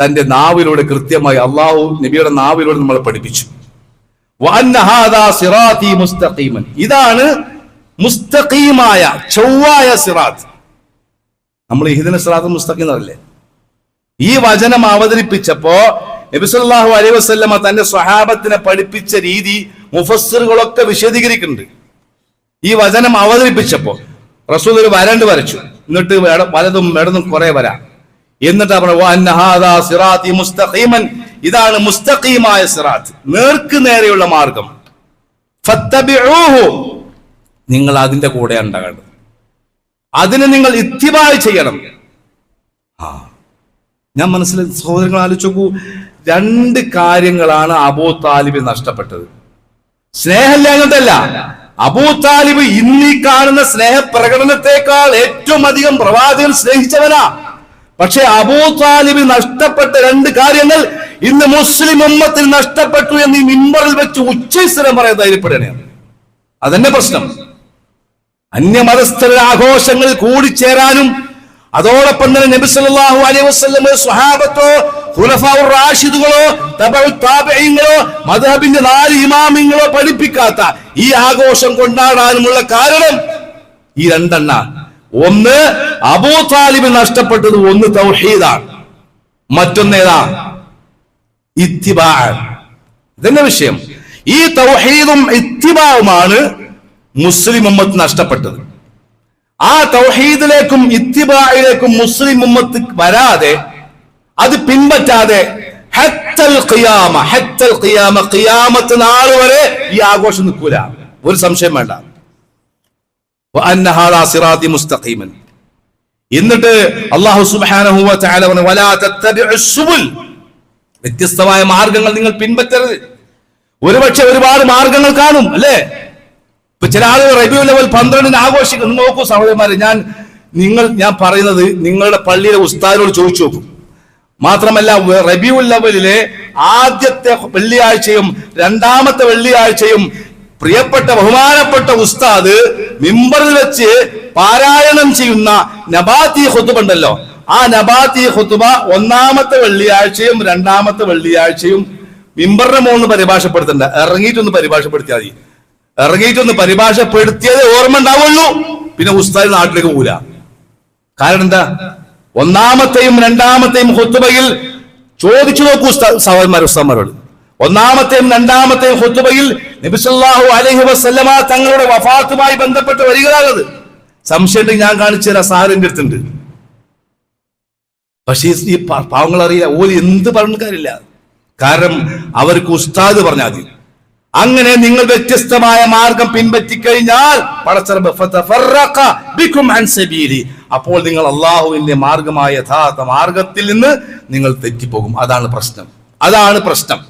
തന്റെ നാവിലൂടെ കൃത്യമായി, അള്ളാഹു നബിയുടെ നാവിലൂടെ നമ്മളെ പഠിപ്പിച്ചു. വഅന്ന ഹാദാ സിറാത്തി മുസ്തഖീമൻ. ഇതാണ് മുസ്തഖീമായ ചൊവ്വായ സിറാത്ത്. നമ്മൾ ഇഹ്ദിന സിറാത്തുൽ മുസ്തഖീം എന്നല്ലേ ഈ വചനം അവതരിപ്പിച്ചപ്പോ നബി സല്ലല്ലാഹു അലൈഹി വസല്ലമ തന്റെ സ്വഹാബത്തിനെ പഠിപ്പിച്ച രീതി മുഫസ്സിറുകളൊക്കെ വിശദീകരിക്കുന്നുണ്ട്. ഈ വചനം അവതരിപ്പിച്ചപ്പോ റസൂൽ ഒരു വരണ്ട് വരച്ചു, എന്നിട്ട് വലതും ഇടതും കുറെ വരാം, എന്നിട്ട് പറഞ്ഞു ഇതാണ് മുസ്തഖീമായ സിറാത്ത്, നേർക്ക് നേരെയുള്ള മാർഗം. ഫത്തബിഊഹു, നിങ്ങൾ അതിന്റെ കൂടെ ഉണ്ടാകേണ്ടത്, അതിനെ നിങ്ങൾ ഇത്തിബാ ചെയ്യണം. ഞാൻ മനസ്സിലാക്കി സഹോദരങ്ങൾ, ആലോചിച്ച് നോക്കൂ. 2 കാര്യങ്ങളാണ് അബൂ താലിബ് നഷ്ടപ്പെട്ടത്. സ്നേഹമില്ല എന്നതല്ല, അബൂ താലിബ് ഇന്നീ കാണുന്ന സ്നേഹപ്രകടനത്തെക്കാൾ ഏറ്റവും അധികം പ്രവാചകൻ സ്നേഹിച്ചവനാ. പക്ഷെ അബൂ താലിബ് നഷ്ടപ്പെട്ട 2 കാര്യങ്ങൾ ഇന്ന് മുസ്ലിം ഉമ്മത്തിൽ നഷ്ടപ്പെട്ടു എന്ന് ഈ മിമ്പറിൽ വെച്ച് ഉച്ചസ്ഥലം പറയാൻ ധൈര്യപ്പെടുകയാണ്. അതെന്നെ പ്രശ്നം. അന്യമതസ്ഥരുടെ ആഘോഷങ്ങളിൽ കൂടിച്ചേരാനും അതോടൊപ്പം തന്നെ നബി സല്ലല്ലാഹു അലൈഹി വസല്ലം സ്വഹാബത്തോ ഖുലഫാഉർ റാഷിദുകളോ തബഉ താബഈങ്ങളോ മദ്ഹബിന്റെ 4 ഇമാമിങ്ങളോ പഠിപ്പിക്കാത്ത ഈ ആഘോഷം കൊണ്ടാടാനുമുള്ള കാരണം ഈ 2 എണ്ണ. ഒന്ന് അബൂ താലിബ് നഷ്ടപ്പെട്ടത്, ഒന്ന് തൗഹീദാണ്, മറ്റൊന്നേതാ? ഇത്തിബാ. ഇതന്നെ വിഷയം. ഈ തൗഹീദും ഇത്തിബാവുമാണ് മുസ്ലിം ഉമ്മത്ത് നഷ്ടപ്പെട്ടത്. ആ തൗഹീദിലേക്കും ഇത്തിബായിലേക്കും മുസ്ലിം ഉമ്മത്ത് വരാതെ, അത് പിൻപറ്റാതെ ഖിയാമത്ത് നാൾ വരെ ഈ ആഘോഷം നിൽക്കൂല. ഒരു സംശയം വേണ്ട. എന്നിട്ട് അല്ലാഹു സുബ്ഹാനഹു വ തആല പറഞ്ഞു, വലാ തത്തബിഉസ് സുബുൽ, വ്യത്യസ്തമായ മാർഗങ്ങൾ നിങ്ങൾ പിൻപറ്റരുത്. ഒരുപക്ഷെ ഒരുപാട് മാർഗങ്ങൾ കാണും, അല്ലേ? ഇപ്പൊ ചില ആളുകൾ റബീഉൽ അവൽ 12 ആഘോഷിക്കുന്നു. നോക്കൂ സഹോദരന്മാരെ, ഞാൻ പറയുന്നത് നിങ്ങളുടെ പള്ളിയിലെ ഉസ്താദിനോട് ചോദിച്ചു നോക്കും. മാത്രമല്ല, റബീഉൽ അവലിലെ ആദ്യത്തെ വെള്ളിയാഴ്ചയും 2ാമത്തെ വെള്ളിയാഴ്ചയും പ്രിയപ്പെട്ട ബഹുമാനപ്പെട്ട ഉസ്താദ് മിമ്പറിൽ വെച്ച് പാരായണം ചെയ്യുന്ന നബാത്തി ഖുതുബ ഉണ്ടല്ലോ, ആ നബാത്തി ഖുതുബ 1ാമത്തെ വെള്ളിയാഴ്ചയും 2ാമത്തെ വെള്ളിയാഴ്ചയും മിമ്പറിന്റെ മുകളിൽ പരിഭാഷപ്പെടുത്തണ്ട, ഇറങ്ങിയിട്ടൊന്ന് പരിഭാഷപ്പെടുത്തിയാൽ മതി. ഇറങ്ങിയിട്ടൊന്ന് പരിഭാഷപ്പെടുത്തിയത് ഓർമ്മ ഉണ്ടാവുള്ളൂ, പിന്നെ ഉസ്താദ് നാട്ടിലേക്ക് പോകൂല. കാരണം എന്താ? 1ാമത്തെയും 2ാമത്തെയും ഖുതുബയിൽ ചോദിച്ചു നോക്കൂ ഉസ്താദന്മാരോട്. 1ാമത്തെയും 2ാമത്തെയും ഖുതുബയിൽ നബി സല്ലല്ലാഹു അലൈഹി വസല്ലമ തങ്ങളുടെ വഫാത്തുമായി ബന്ധപ്പെട്ട വരികളാണത്. സംശയം ഞാൻ കാണിച്ചു തരാം, സാറിന്റെ അടുത്തുണ്ട്. പക്ഷേ ഈ പാവങ്ങൾ അറിയില്ല, ഓല് എന്ത് പറഞ്ഞ കാര്യമില്ല. കാരണം അവർക്ക് ഉസ്താദ് പറഞ്ഞാൽ മതി. അങ്ങനെ നിങ്ങൾ വ്യത്യസ്തമായ മാർഗം പിൻപറ്റിക്കഴിഞ്ഞാൽ അപ്പോൾ നിങ്ങൾ അള്ളാഹുവിന്റെ മാർഗമായ യഥാർത്ഥ മാർഗത്തിൽ നിന്ന് നിങ്ങൾ തെറ്റിപ്പോകും. അതാണ് പ്രശ്നം.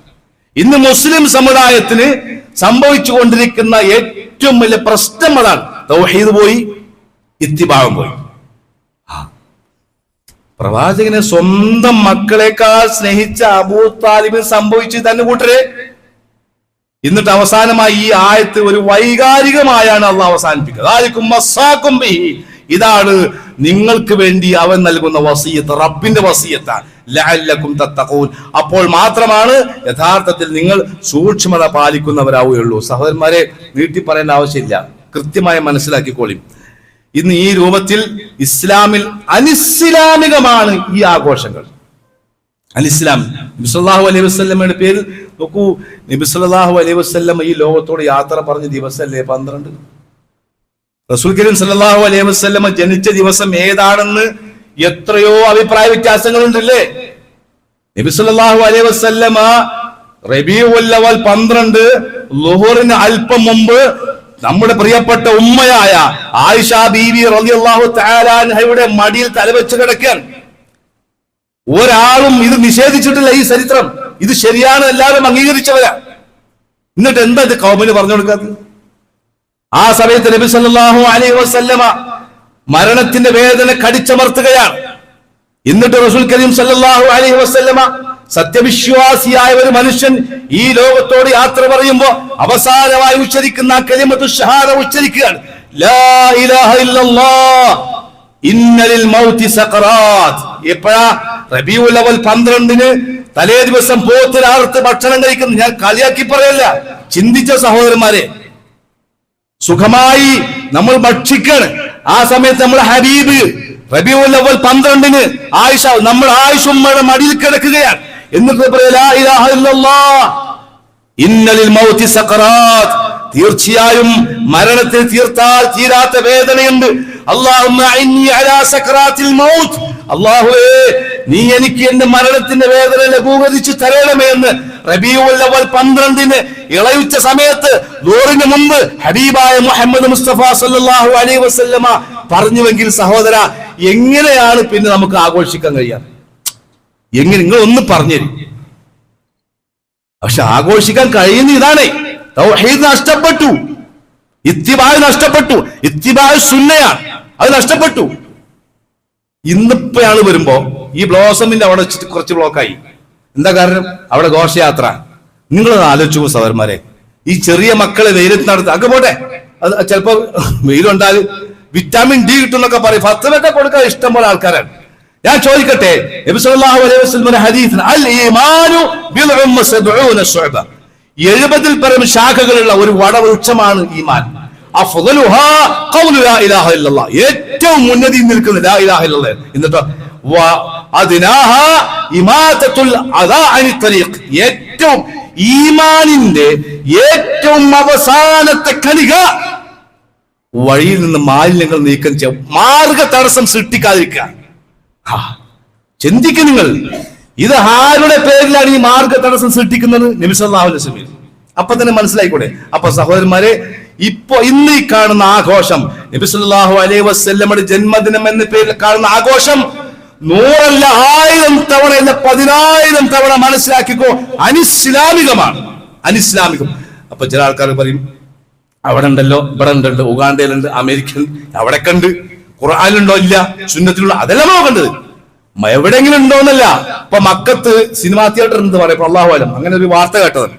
ഇന്ന് മുസ്ലിം സമുദായത്തിന് സംഭവിച്ചുകൊണ്ടിരിക്കുന്ന ഏറ്റവും വലിയ പ്രശ്നം അതാണ്. തൗഹീദ് പോയി, ഇത്തിബാഉം പോയി. പ്രവാചകനെ സ്വന്തം മക്കളെക്കാൾ സ്നേഹിച്ച അബൂ താലിബിന് സംഭവിച്ചു തന്നെ കൂട്ടരെ. എന്നിട്ട് അവസാനമായി ഈ ആയത്ത് ഒരു വൈകാരികമായാണ് അള്ളാഹ് അവസാനിപ്പിക്കുന്നത്. ഇതാണ് നിങ്ങൾക്ക് വേണ്ടി അവൻ നൽകുന്ന വസിയത്ത്, റബ്ബിന്റെ വസിയത്താണ്. ലഅല്ലകും തത്തഖൂൻ. അപ്പോൾ മാത്രമാണ് യഥാർത്ഥത്തിൽ നിങ്ങൾ സൂക്ഷ്മത പാലിക്കുന്നവരാവുകയുള്ളൂ. സഹോദരന്മാരെ, നീട്ടി പറയേണ്ട ആവശ്യമില്ല, കൃത്യമായി മനസ്സിലാക്കിക്കോളി. ഇന്ന് ഈ രൂപത്തിൽ ഇസ്ലാമിൽ അനിസ്ലാമികമാണ് ഈ ആഘോഷങ്ങൾ. അലിസ്ലാം നബി സല്ലല്ലാഹു അലൈഹി വസല്ലമയുടെ പേരിൽ നോക്കൂ. നബി സല്ലല്ലാഹു അലൈഹി വസല്ലം ഈ ലോകത്തോട് യാത്ര പറഞ്ഞ ദിവസമല്ലേ 12. റസൂൽ കരീം സല്ലല്ലാഹു അലൈഹി വസല്ലം ജനിച്ച ദിവസം ഏതാണെന്ന് എത്രയോ അഭിപ്രായ വ്യത്യാസങ്ങളുണ്ടല്ലേ. നബി സല്ലല്ലാഹു അലൈഹി വസല്ലം റബീഉൽ അവ്വൽ 12 ളുഹറിന് അല്പം മുമ്പ് നമ്മുടെ പ്രിയപ്പെട്ട ഉമ്മയായ ആയിഷ ബീവി റളിയല്ലാഹു തആല അൻഹയുടെ മടിയിൽ തലവെച്ച് കിടക്കാൻ. ഒരാളും ഇത് നിഷേധിച്ചിട്ടില്ല. ഈ ചരിത്രം ഇത് ശരിയാണ്, എല്ലാവരും അംഗീകരിച്ചവരാ. എന്നിട്ട് എന്താ ഇത് ഖൗമിന് പറഞ്ഞു കൊടുക്കാത്തത്? ആ സമയത്ത് നബി സല്ലല്ലാഹു അലൈഹി വസല്ലമ മരണത്തിന്റെ വേദന കടിച്ചമർത്തുകയാണ്. എന്നിട്ട് റസൂൽ കരീം സല്ലല്ലാഹു അലൈഹി വസല്ലമ സത്യവിശ്വാസിയായ ഒരു മനുഷ്യൻ ഈ ലോകത്തോട് യാത്ര പറയുമ്പോ അവസാനമായി ഉച്ചരിക്കുന്ന കലിമത്തു ഷഹാദ ഉച്ചരിക്കുകയാണ്. ലാ ഇലാഹ ഇല്ലല്ലാഹ് ഇന്നലിൽ മൗതി സഖറാത്ത്. എപ്പോഴാ? റബീഉൽ അവ്വൽ 12 തലേ ദിവസം പോത്തിനറുത്ത് ഭക്ഷണം കഴിക്കുന്നു. ഞാൻ കളിയാക്കി പറയല്ല, ചിന്തിച്ച സഹോദരന്മാരെ, സുഖമായി നമ്മൾ ഭക്ഷിക്കാണ്. ആ സമയത്ത് നമ്മുടെ ഹബീബ് റബീഉൽ അവ്വൽ 12 ആയിഷ, നമ്മൾ ആയിഷ ഉമ്മയുടെ മടിയിൽ കിടക്കുകയാണ്. എന്നിട്ട് പറയാ ലാ ഇലാഹ ഇല്ലല്ലാഹ് ഇന്നലിൽ മൗതി സഖറാത്ത്. തീർച്ചയായും മരണത്തിൽ തീരാത്ത വേദനയുണ്ട്. അല്ലാഹുമ്മ ഇന്നി അലാ സഖറാത്തിൽ മൗത്ത്. അല്ലാഹുവേ, നീ എനിക്ക് എന്റെ മരണത്തിന്റെ വേദന ലഘൂകരിച്ച് തരണമേ എന്ന് റബീഉൽ അവ്വൽ 12 ഇളയുച്ച സമയത്ത് ലോറിന് മുമ്പ് ഹബീബായ മുഹമ്മദ് മുസ്തഫ സല്ലല്ലാഹു അലൈഹി വസല്ലമ പറഞ്ഞുവെങ്കിൽ സഹോദര, എങ്ങനെയാണ് പിന്നെ നമുക്ക് ആഘോഷിക്കാൻ കഴിയാ? എങ്ങനെ? നിങ്ങൾ ഒന്ന് പറഞ്ഞുതരും. പക്ഷെ ആഘോഷിക്കാൻ കഴിയുന്ന ഇതാണ്. തൗഹീദ് നഷ്ടപ്പെട്ടു, ഇത്തിബാഅ് നഷ്ടപ്പെട്ടു. ഇത്തിബാഅ് സുന്നയാണ്, അത് നഷ്ടപ്പെട്ടു. ഇന്നിപ്പോഴാണ് വരുമ്പോ ഈ ബ്ലോസമിന്റെ അവിടെ കുറച്ച് ബ്ലോക്കായി. എന്താ കാരണം? അവിടെ ഘോഷയാത്ര. നിങ്ങളത് ആലോചിച്ചു സഹോദരന്മാരെ, ഈ ചെറിയ മക്കളെ വെയിലത്ത് നടത്തുക. അതൊക്കെ പോട്ടെ, അത് ചിലപ്പോ വെയിലുണ്ടാൽ വിറ്റാമിൻ ഡി കിട്ടുന്നൊക്കെ പറയും. ഫത്വയൊക്കെ കൊടുക്കാൻ ഇഷ്ടം പോലെ ആൾക്കാരാണ്. ഞാൻ ചോദിക്കട്ടെ, നബി സല്ലല്ലാഹു അലൈഹി വസല്ലം ഹദീസ് അൽ ഈമാനു ബിദ്ഉം വസബ്ഊന ശുഅബ, 70 പരം ശാഖകളുള്ള ഒരു വടവൃക്ഷമാണ് ഈമാൻ. അഫ്ളലുഹാ ഖൗലു ലാ ഇലാഹ ഇല്ലല്ലാഹ്, ഏറ്റവും മുന്നതി നിൽക്കുന്ന ലാ ഇലാഹ ഇല്ലല്ലാഹ്. എന്നിട്ടോ വഅദ്നാഹാ ഇമാതത്തുൽ അദാ അനി തരീഖ്, ഏറ്റവും ഈമാനിന്റെ ഏറ്റവും അവസാനത്തെ കണിക വഴിയിൽ നിന്ന് മാലിന്യങ്ങൾ നീക്കം ചെയ്യാം, മാർഗ തടസ്സം സൃഷ്ടിക്കാതിരിക്കുക. ചിന്തിക്കുക നിങ്ങൾ, ഇത് ആരുടെ പേരിലാണ് ഈ മാർഗ തടസ്സം സൃഷ്ടിക്കുന്നത്? നബി സല്ലല്ലാഹു അലൈഹി വസല്ലം. അപ്പൊ തന്നെ മനസ്സിലായിക്കൂടെ? അപ്പൊ സഹോദരന്മാരെ, ഇന്ന് ഈ കാണുന്ന ആഘോഷം, നബി സല്ലല്ലാഹു അലൈഹി വസല്ലമയുടെ ജന്മദിനം എന്ന പേരിൽ കാണുന്ന ആഘോഷം 100 അല്ല 1000 തവണ അല്ല 10,000 തവണ മനസ്സിലാക്കിക്കോ, അനിസ്ലാമികമാണ്, അനിസ്ലാമികം. അപ്പൊ ചില ആൾക്കാർ പറയും, അവിടെ ഉണ്ടല്ലോ, ഇവിടെ ഉണ്ടല്ലോ, ഉഗാണ്ടയിലുണ്ട്, അമേരിക്കൻ അവിടെ കണ്ട്, ഖുർആനിലുണ്ടോ? ഇല്ല. സുന്നത്തിലുള്ള അതെല്ലാം നോക്കേണ്ടത്, എവിടെയെങ്കിലും ഉണ്ടോന്നല്ല. ഇപ്പൊ മക്കത്ത് സിനിമാ തിയേറ്റർ എന്ന് പറയും, അല്ലാഹു അലം, അങ്ങനെ ഒരു വാർത്ത കേട്ടതാണ്.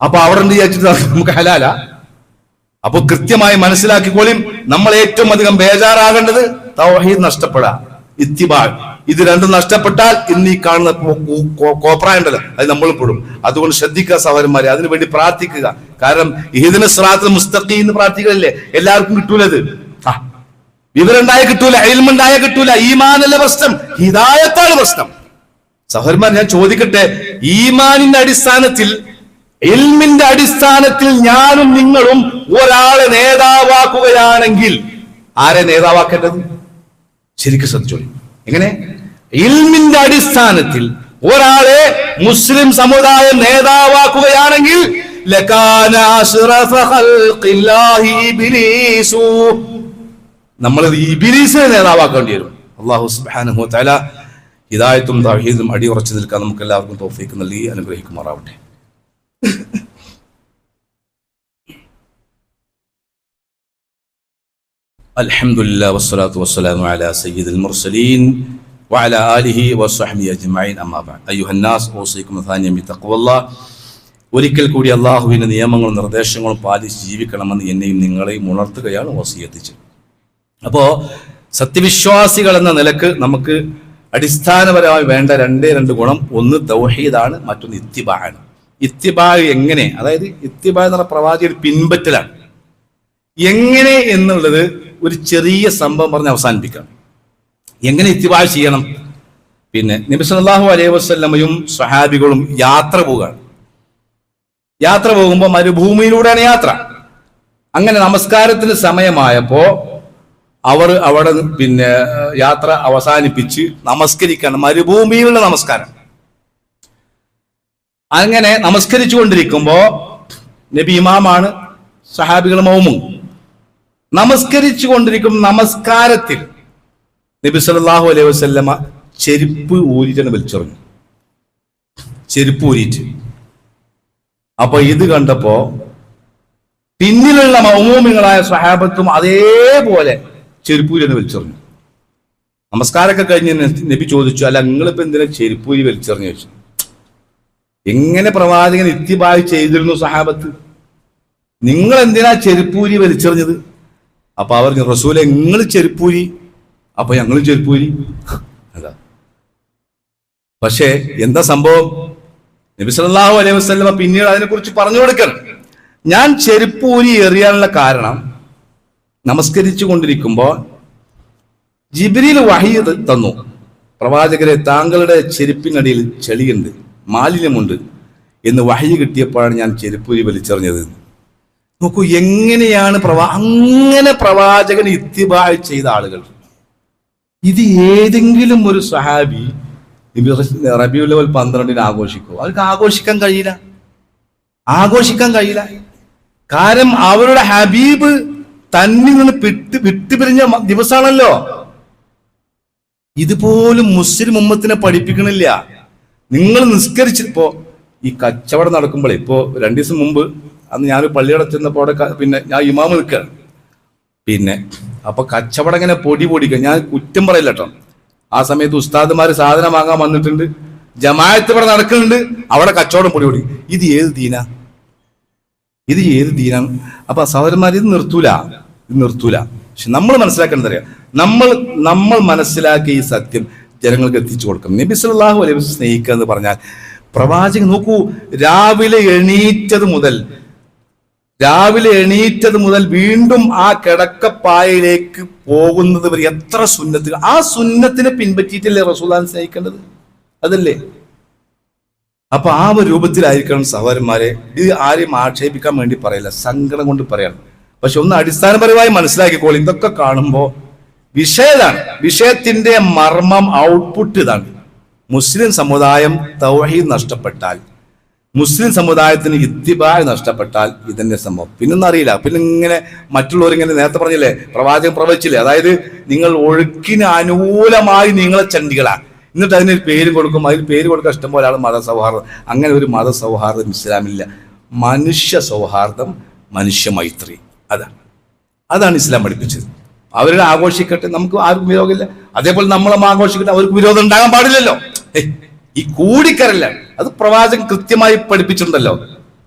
അപ്പൊ അവിടെ ഉണ്ട് വിചാരിച്ചിട്ട് നമുക്ക് ഹലാല. അപ്പൊ കൃത്യമായി മനസ്സിലാക്കിക്കോളും, നമ്മൾ ഏറ്റവും അധികം ബേജാറാകേണ്ടത് തൗഹീദ് നഷ്ടപ്പെടാ, ഇത്തിബാഅ്. ഇത് രണ്ടും നഷ്ടപ്പെട്ടാൽ ഇന്ന് ഈ കാണുന്ന കോപ്രായുണ്ടല്ലോ, അത് നമ്മൾ പെടും. അതുകൊണ്ട് ശ്രദ്ധിക്കുക സഹോദരന്മാരെ, അതിനു വേണ്ടി പ്രാർത്ഥിക്കുക. കാരണം ഇഹ്ദിന സിറാത്തൽ മുസ്തഖീം എന്ന് പ്രാർത്ഥിക്കലല്ലേ, എല്ലാവർക്കും കിട്ടൂലത്. വിവരമുണ്ടായ കിട്ടൂല, ഇൽമുണ്ടായ കിട്ടൂല. ഈമാനല്ല പ്രശ്നം, ഹിദായത്താണ് പ്രശ്നം. സഹോദരന്മാർ, ഞാൻ ചോദിക്കട്ടെ, ഈമാനിന്റെ അടിസ്ഥാനത്തിൽ, ഇൽമിന്റെ അടിസ്ഥാനത്തിൽ ഞാനും നിങ്ങളും ഒരാളെ നേതാവാക്കുകയാണെങ്കിൽ ആരെ നേതാവാക്കേണ്ടത്? ശരിക്കും ശ്രദ്ധിച്ചോളൂ. എങ്ങനെ? ഇൽമിന്റെ അടിസ്ഥാനത്തിൽ ഒരാളെ മുസ്ലിം സമുദായം നേതാവാക്കുകയാണെങ്കിൽ ലകാന അശ്റഫ ഖൽഖില്ലാഹി ഇബ്ലീസു. നമ്മൾ ഇബ്ലീസിനെ നേതാവാക്കേണ്ടി വരും. അല്ലാഹു സുബ്ഹാനഹു വ തആല ഹിദായത്തും തൗഹീദും അടിയുറച്ചു നിൽക്കാൻ നമുക്ക് എല്ലാവർക്കും തൗഫീഖ് നൽകി അനുഗ്രഹിക്കുമാറാവട്ടെ. അൽഹംദുലില്ലാഹി വസ്സലാത്തു വസ്സലാമു അലാ സയ്യിദിൽ മുർസലീൻ വഅലാ ആലിഹി വസ്വഹ്ബിഹി അജ്മഈൻ. അമ്മാ ബഅദ്. അയ്യുഹന്നാസ് ഊസികും സാനിയം ബിത്തഖ്വല്ലാഹ്. ഒരിക്കൽ കൂടി അല്ലാഹുവിന്റെ നിയമങ്ങളും നിർദ്ദേശങ്ങളും പാലിച്ച് ജീവിക്കണമെന്ന് എന്നെയും നിങ്ങളെയും ഉണർത്തുകയാണ് വസിയത്ത്. അപ്പോൾ സത്യവിശ്വാസികൾ എന്ന നിലക്ക് നമുക്ക് അടിസ്ഥാനപരമായി വേണ്ട രണ്ട് ഗുണം. ഒന്ന് തൗഹീദാണ്, മറ്റൊന്ന് ഇത്തിബാഅാണ്. ഇത്തിബാ എങ്ങനെ, അതായത് ഇത്തിബാ എന്ന് പറഞ്ഞ പ്രവാചകൻ പിൻപറ്റലാണ്. എങ്ങനെ എന്നുള്ളത് ഒരു ചെറിയ സംഭവം പറഞ്ഞ് അവസാനിപ്പിക്കാം. എങ്ങനെ ഇത്തിബാ ചെയ്യണം? പിന്നെ നബി സല്ലല്ലാഹു അലൈഹി വസല്ലമയും സ്വഹാബികളും യാത്ര പോവുകയാണ്. യാത്ര പോകുമ്പോൾ മരുഭൂമിയിലൂടെയാണ് യാത്ര. അങ്ങനെ നമസ്കാരത്തിന് സമയമായപ്പോ അവർ അവിടെ പിന്നെ യാത്ര അവസാനിപ്പിച്ച് നമസ്കരിക്കണം. മരുഭൂമിയിലുള്ള നമസ്കാരം. അങ്ങനെ നമസ്കരിച്ചു കൊണ്ടിരിക്കുമ്പോ നബി ഇമാമാണ്, സഹാബികൾ മൗമും. നമസ്കരിച്ചു കൊണ്ടിരിക്കും നമസ്കാരത്തിൽ നബി സല്ലല്ലാഹു അലൈഹി വസല്ലമ ചെരുപ്പ് ഊരിട്ടാണ് വലിച്ചെറിഞ്ഞു. ചെരുപ്പ് ഊരിയിട്ട്. അപ്പൊ ഇത് കണ്ടപ്പോ പിന്നിലുള്ള മൗമൂമികളായ സ്വഹാബത്തും അതേപോലെ ചെരുപ്പൂരി വലിച്ചെറിഞ്ഞു. നമസ്കാരമൊക്കെ കഴിഞ്ഞ് നബി ചോദിച്ചു, അല്ല നിങ്ങളിപ്പോ എന്തിനാ ചെരുപ്പൂരി വലിച്ചെറിഞ്ഞു ചോദിച്ചു. എങ്ങനെ പ്രവാചകൻ ഇത്തിബായ് ചെയ്തിരുന്നു സഹാബത്ത്? നിങ്ങൾ എന്തിനാ ചെരുപ്പൂരി വലിച്ചെറിഞ്ഞത്? അപ്പൊ അവർ റസൂലെ നിങ്ങൾ ചെരുപ്പൂരി, അപ്പൊ ഞങ്ങൾ ചെരുപ്പൂരി. അതാ. പക്ഷേ എന്താ സംഭവം? നബി സല്ലല്ലാഹു അലൈഹി വസല്ലമ പിന്നീട് അതിനെക്കുറിച്ച് പറഞ്ഞു കൊടുക്കണം. ഞാൻ ചെരുപ്പൂരി എറിയാനുള്ള കാരണം, നമസ്കരിച്ചു കൊണ്ടിരിക്കുമ്പോൾ ജിബ്രീൽ വഹി തന്നു, പ്രവാചകരെ താങ്കളുടെ ചെരുപ്പിനടിയിൽ ചെളിയുണ്ട്, മാലിന്യമുണ്ട് എന്ന് വഹി കിട്ടിയപ്പോഴാണ് ഞാൻ ചെരുപ്പൂരി വലിച്ചെറിഞ്ഞത്. നോക്കൂ എങ്ങനെയാണ് അങ്ങനെ പ്രവാചകൻ ഇത്തിബാ ചെയ്ത ആളുകൾ. ഇത് ഏതെങ്കിലും ഒരു സ്വഹാബി റബീഉൽ അവ്വൽ 12 ആഘോഷിക്കുമോ? അവർക്ക് ആഘോഷിക്കാൻ കഴിയില്ല. കാരണം അവരുടെ ഹബീബ് തന്നിൽ നിന്ന് വിട്ടുപിരിഞ്ഞ ദിവസമാണല്ലോ. ഇതുപോലും മുസ്ലിം ഉമ്മത്തിനെ പഠിപ്പിക്കണില്ല. നിങ്ങൾ നിസ്കരിച്ചിപ്പോ ഈ കച്ചവടം നടക്കുമ്പോഴേ, ഇപ്പോ 2 ദിവസം മുമ്പ് അന്ന് ഞാൻ പള്ളിയുടെ ചെന്നപ്പോ അവിടെ പിന്നെ ഞാൻ ഇമാമ് നിൽക്കുകയാണ്. പിന്നെ അപ്പൊ കച്ചവടം ഇങ്ങനെ പൊടിക്കുക. ഞാൻ കുറ്റം പറയില്ല കേട്ടോ. ആ സമയത്ത് ഉസ്താദുമാര് സാധനം വാങ്ങാൻ വന്നിട്ടുണ്ട്, ജമാഅത്ത് ഇവിടെ നടക്കുന്നുണ്ട്, അവിടെ കച്ചവടം പൊടി. ഇത് ഏത് ദീനാണ്? അപ്പൊ സഹോദരന്മാർ ഇത് നിർത്തൂല. പക്ഷെ നമ്മൾ മനസ്സിലാക്കേണ്ടത് അറിയാം, നമ്മൾ മനസ്സിലാക്കിയ ഈ സത്യം ജനങ്ങൾക്ക് എത്തിച്ചു കൊടുക്കണം. നബി സല്ലല്ലാഹു അലൈഹി വസല്ലം സ്നേഹിക്കുക എന്ന് പറഞ്ഞാൽ പ്രവാചകൻ നോക്കൂ, രാവിലെ എണീറ്റത് മുതൽ വീണ്ടും ആ കിടക്കപ്പായയിലേക്ക് പോകുന്നത് വരെ എത്ര സുന്നത്ത്. ആ സുന്നത്തിനെ പിൻപറ്റിയിട്ടല്ലേ റസൂലുള്ളാഹിനെ സ്നേഹിക്കേണ്ടത്? അതല്ലേ? അപ്പൊ ആ ഒരു രൂപത്തിലായിരിക്കണം സഹോദരന്മാരെ. ഇത് ആരെയും ആക്ഷേപിക്കാൻ വേണ്ടി പറയില്ല, സങ്കടം കൊണ്ട് പറയാണ്. പക്ഷെ ഒന്ന് അടിസ്ഥാനപരമായി മനസ്സിലാക്കിക്കോളൂ, ഇതൊക്കെ കാണുമ്പോൾ വിഷയത്തിന്റെ മർമ്മം, ഔട്ട്പുട്ട് ഇതാണ്. മുസ്ലിം സമുദായം തൗഹീദ് നഷ്ടപ്പെട്ടാൽ, മുസ്ലിം സമുദായത്തിന് ഇത്തിബാ നഷ്ടപ്പെട്ടാൽ ഇതന്നെ സംഭവം. പിന്നൊന്നും അറിയില്ല. പിന്നെ ഇങ്ങനെ മറ്റുള്ളവരിങ്ങനെ നേരത്തെ പറഞ്ഞില്ലേ, പ്രവാചകൻ പ്രവചിച്ചില്ലേ, അതായത് നിങ്ങൾ ഒഴുക്കിന് അനുകൂലമായി നിങ്ങളെ ചണ്ടികളാ, എന്നിട്ട് അതിനൊരു പേര് കൊടുക്കും. അതിന് പേര് കൊടുക്കാൻ ഇഷ്ടംപോലെ ആൾ മതസൗഹാർദ്ദം. അങ്ങനെ ഒരു മതസൗഹാർദ്ദം ഇസ്ലാമില്ല. മനുഷ്യ സൗഹാർദ്ദം, മനുഷ്യ മൈത്രി, അതാണ് ഇസ്ലാം പഠിപ്പിച്ചത്. അവരുടെ ആഘോഷിക്കട്ടെ, നമുക്ക് ആർക്കും വിരോധമില്ല. അതേപോലെ നമ്മളും ആഘോഷിക്കട്ടെ, അവർക്ക് വിരോധം ഉണ്ടാകാൻ പാടില്ലല്ലോ. ഈ കൂടിക്കരല്ല, അത് പ്രവാചകൻ കൃത്യമായി പഠിപ്പിച്ചിട്ടുണ്ടല്ലോ.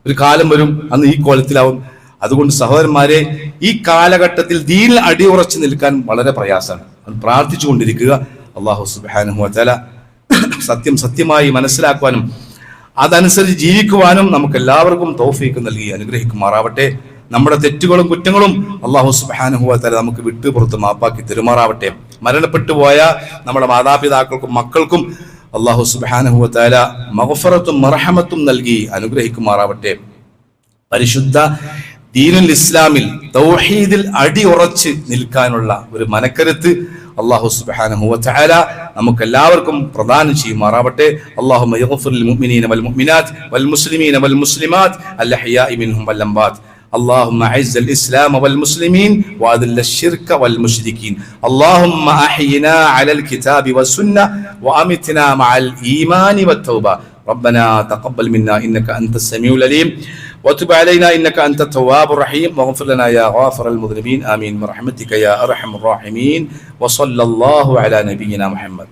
ഒരു കാലം വരും അന്ന് ഈ കോലത്തിലാവും. അതുകൊണ്ട് സഹോദരന്മാരെ, ഈ കാലഘട്ടത്തിൽ ദീനിൽ അടിയുറച്ചു നിൽക്കാൻ വളരെ പ്രയാസമാണ്. അത് പ്രാർത്ഥിച്ചു കൊണ്ടിരിക്കുക. അല്ലാഹു സുബ്ഹാനഹു വ തആല സത്യമായി മനസ്സിലാക്കുവാനും അതനുസരിച്ച് ജീവിക്കുവാനും നമുക്ക് എല്ലാവർക്കും തൗഫീഖ് നൽകി അനുഗ്രഹിക്കുമാറാവട്ടെ. നമ്മുടെ തെറ്റുകളും കുറ്റങ്ങളും അല്ലാഹു സുബ്ഹാനഹു വ തആല നമുക്ക് വിട്ടുപുറത്ത് മാപ്പാക്കി തെരുമാറാവട്ടെ. മരണപ്പെട്ടു പോയ നമ്മുടെ മാതാപിതാക്കൾക്കും മക്കൾക്കും അല്ലാഹു സുബ്ഹാനഹു വ തആല മഗ്ഫിറത്തും മർഹമത്തും നൽകി അനുഗ്രഹിക്കുമാറാവട്ടെ. പരിശുദ്ധ ദീനുൽ ഇസ്ലാമിൽ തൗഹീദിൽ അടിയുറച്ച് നിൽക്കാനുള്ള ഒരു മനക്കരുത്ത് അല്ലാഹു സുബ്ഹാനഹു വ തആല നമുക്ക് എല്ലാവർക്കും പ്രദാനം ചെയ്യുമാറാവട്ടെ. അല്ലാഹുമ്മ യഗ്ഫിർ ലിൽ മുഅ്മിനീന വൽ മുഅ്മിനാത്ത് വൽ മുസ്ലിമീന വൽ മുസ്ലിമാത്ത് അൽ അഹ്യാഇ മിൻഹും വൽ അംവാത്ത്. اللهم اعز الاسلام والمسلمين واذل الشرك والمشركين. اللهم احينا على الكتاب والسنه وامتنا مع الايمان والتوبه. ربنا تقبل منا انك انت السميع العليم وتب علينا انك انت التواب الرحيم واغفر لنا يا غافر المذنبين. امين برحمتك يا ارحم الراحمين. وصلى الله على نبينا محمد.